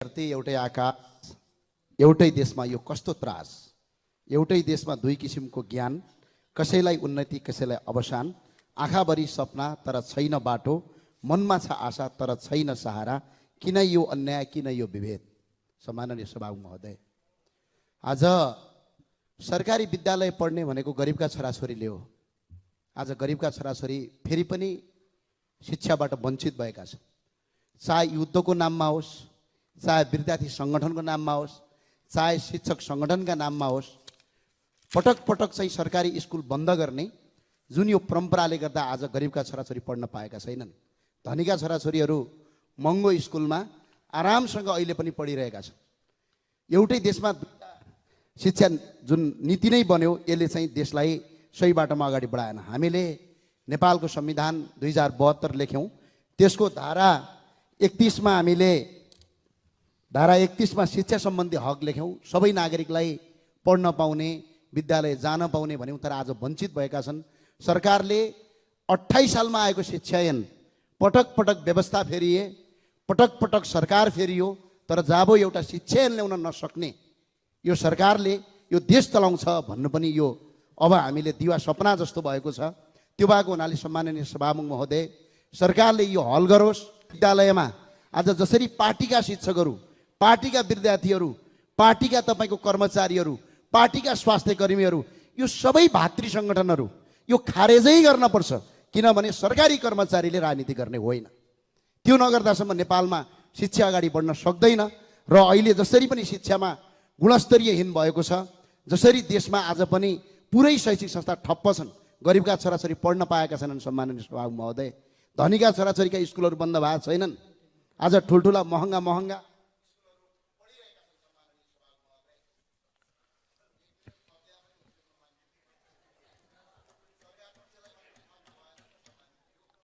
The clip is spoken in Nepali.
धरती एउटै आकाश, एउटै देशमा यो कस्तो त्रास, एउटै देशमा दुई किसिमको ज्ञान, कसैलाई उन्नति कसैलाई अवसान, आँखाभरि सपना तर छैन बाटो, मनमा छ आशा तर छैन सहारा, किन यो अन्याय किन यो विभेद। सम्माननीय सभामुख महोदय, आज सरकारी विद्यालय पढ्ने भनेको गरिबका छोराछोरीले हो। आज गरिबका छोराछोरी फेरि पनि शिक्षाबाट वञ्चित भएका छन्। चाहे युद्धको नाममा होस्, चाहे विद्यार्थी सङ्गठनको नाममा होस्, चाहे शिक्षक सङ्गठनका नाममा होस्, पटक पटक चाहिँ सरकारी स्कुल बन्द गर्ने जुन यो परम्पराले गर्दा आज गरिबका छोराछोरी पढ्न पाएका छैनन्। धनीका छोराछोरीहरू महँगो स्कुलमा आरामसँग अहिले पनि पढिरहेका छन्। एउटै देशमा शिक्षा जुन नीति नै बन्यो यसले चाहिँ देशलाई सही बाटोमा अगाडि बढाएन। हामीले नेपालको संविधान 2072 लेख्यौँ, त्यसको धारा 31 मा हामीले धारा 31 मा शिक्षा सम्बन्धी हक लेख्यौँ, सबै नागरिकलाई पढ्न पाउने विद्यालय जान पाउने भन्यौँ, तर आज वञ्चित भएका छन्। सरकारले 28 सालमा आएको शिक्षा ऐन पटक पटक व्यवस्था फेरिए, पटक पटक सरकार फेरियो, तर जब एउटा शिक्षा ऐन ल्याउन नसक्ने यो सरकारले यो देश चलाउँछ भन्नु पनि यो अब हामीले दिवा सपना जस्तो भएको छ। त्यो भएको हुनाले सम्माननीय सभामुख महोदय, सरकारले यो हल गरोस्। विद्यालयमा आज जसरी पार्टीका शिक्षकहरू, पार्टीका विद्यार्थीहरू, पार्टीका तपाईँको कर्मचारीहरू, पार्टीका स्वास्थ्य कर्मीहरू, यो सबै भातृ सङ्गठनहरू यो खारेजै गर्न पर्छ, किनभने सरकारी कर्मचारीले राजनीति गर्ने होइन। त्यो नगर्दासम्म नेपालमा शिक्षा अगाडि बढ्न सक्दैन। र अहिले जसरी पनि शिक्षामा गुणस्तरीयहीन भएको छ, जसरी देशमा आज पनि पुरै शैक्षिक संस्था ठप्प छन्, गरिबका छोराछोरी पढ्न पाएका छैनन्। सम्माननीय सभामुख महोदय, धनीका छोराछोरीका स्कुलहरू बन्द भएका छैनन्। आज ठुल्ठुला महँगा